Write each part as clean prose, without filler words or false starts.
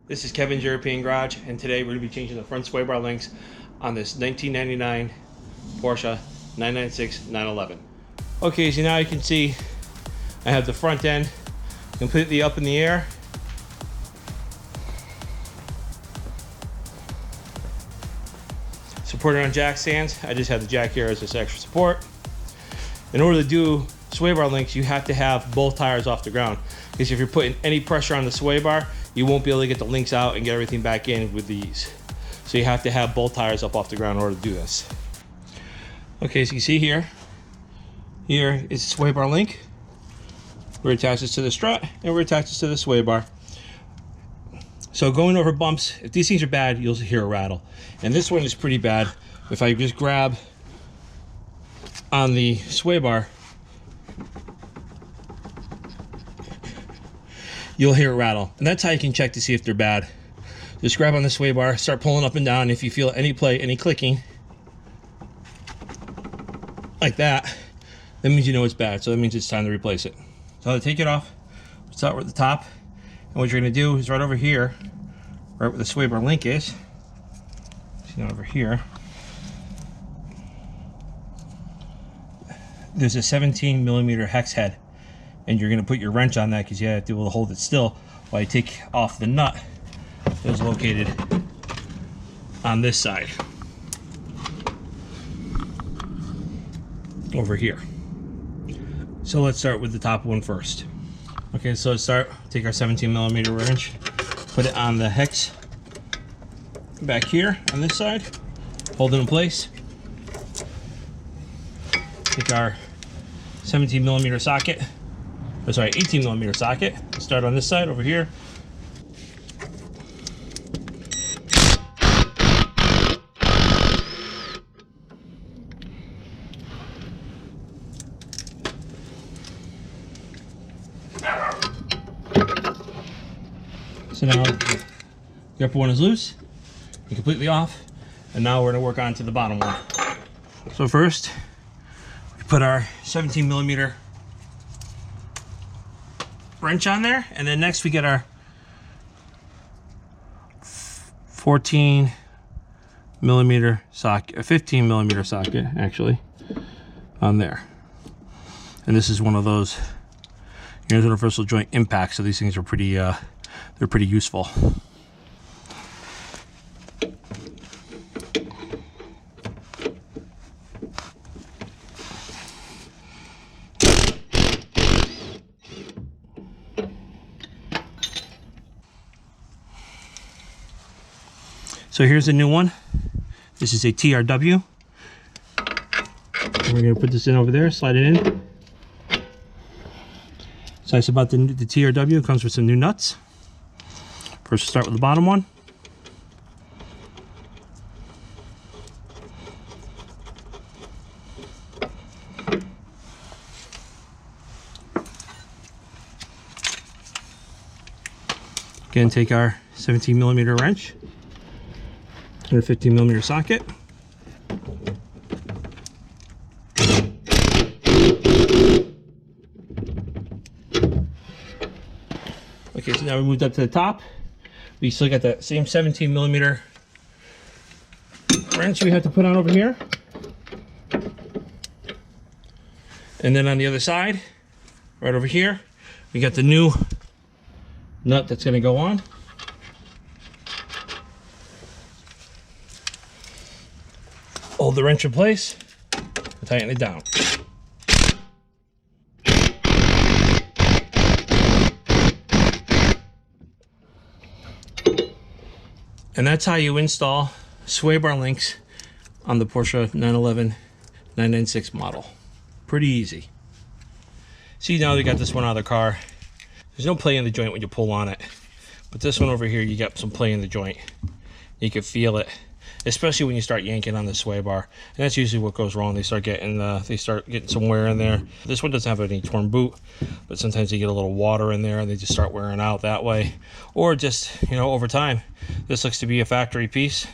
This is Kevin's European Garage, and today we're going to be changing the front sway bar links on this 1999 Porsche 996 911. Okay, so now you can see I have the front end completely up in the air. Supported on jack stands. I just have the jack here as this extra support. In order to do sway bar links, you have to have both tires off the ground, because if you're putting any pressure on the sway bar, you won't be able to get the links out and get everything back in with these. So you have to have both tires up off the ground in order to do this. Okay, so you see here is the sway bar link. We're attached this to the strut, and we're attached this to the sway bar. So going over bumps, if these things are bad, you'll hear a rattle. And this one is pretty bad. If I just grab on the sway bar, you'll hear a rattle. And that's how you can check to see if they're bad. Just grab on the sway bar, start pulling up and down. If you feel any play, any clicking, like that means you know it's bad. So that means it's time to replace it. So to take it off, start with the top. And what you're gonna do is right over here, right where the sway bar link is, see over here, there's a 17mm hex head. And you're going to put your wrench on that because you have to be able to hold it still while you take off the nut that is located on this side over here. So let's start with the top one first. Okay, so let's start, take our 17mm wrench, put it on the hex back here on this side, hold it in place. Take our 17mm socket, or sorry, 18mm socket. Start on this side over here. So now the upper one is loose and completely off, and now we're going to work on to the bottom one. So first, we put our 17mm wrench on there, and then next we get our 14mm socket, a 15mm socket actually on there. And this is one of those universal joint impacts, so these things are pretty they're pretty useful. So here's a new one. This is a TRW. And we're gonna put this in over there, slide it in. So nice about the TRW, it comes with some new nuts. First we'll start with the bottom one. Again, take our 17mm wrench and a 15mm socket. Okay, so now we moved up to the top. We still got that same 17mm wrench we have to put on over here. And then on the other side, right over here, we got the new nut that's going to go on. Hold the wrench in place and tighten it down. And that's how you install sway bar links on the Porsche 911 996 model. Pretty easy. See, now we got this one out of the car. There's no play in the joint when you pull on it, but this one over here, you got some play in the joint. You can feel it, especially when you start yanking on the sway bar, and that's usually what goes wrong. They start getting some wear in there. This one doesn't have any torn boot, but sometimes you get a little water in there and they just start wearing out that way, or just, you know, over time. This looks to be a factory piece,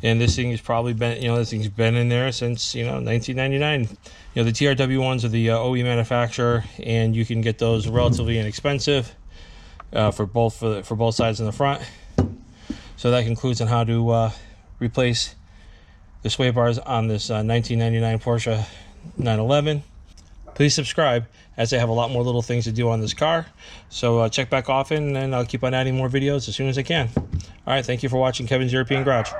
and this thing has probably been, you know, this thing's been in there since, you know, 1999. You know, the TRW ones are the OE manufacturer, and you can get those relatively inexpensive for both sides in the front. So that concludes on how to replace the sway bars on this 1999 Porsche 911. Please subscribe, as I have a lot more little things to do on this car. So check back often, and I'll keep on adding more videos as soon as I can. All right, thank you for watching Kevin's European Garage.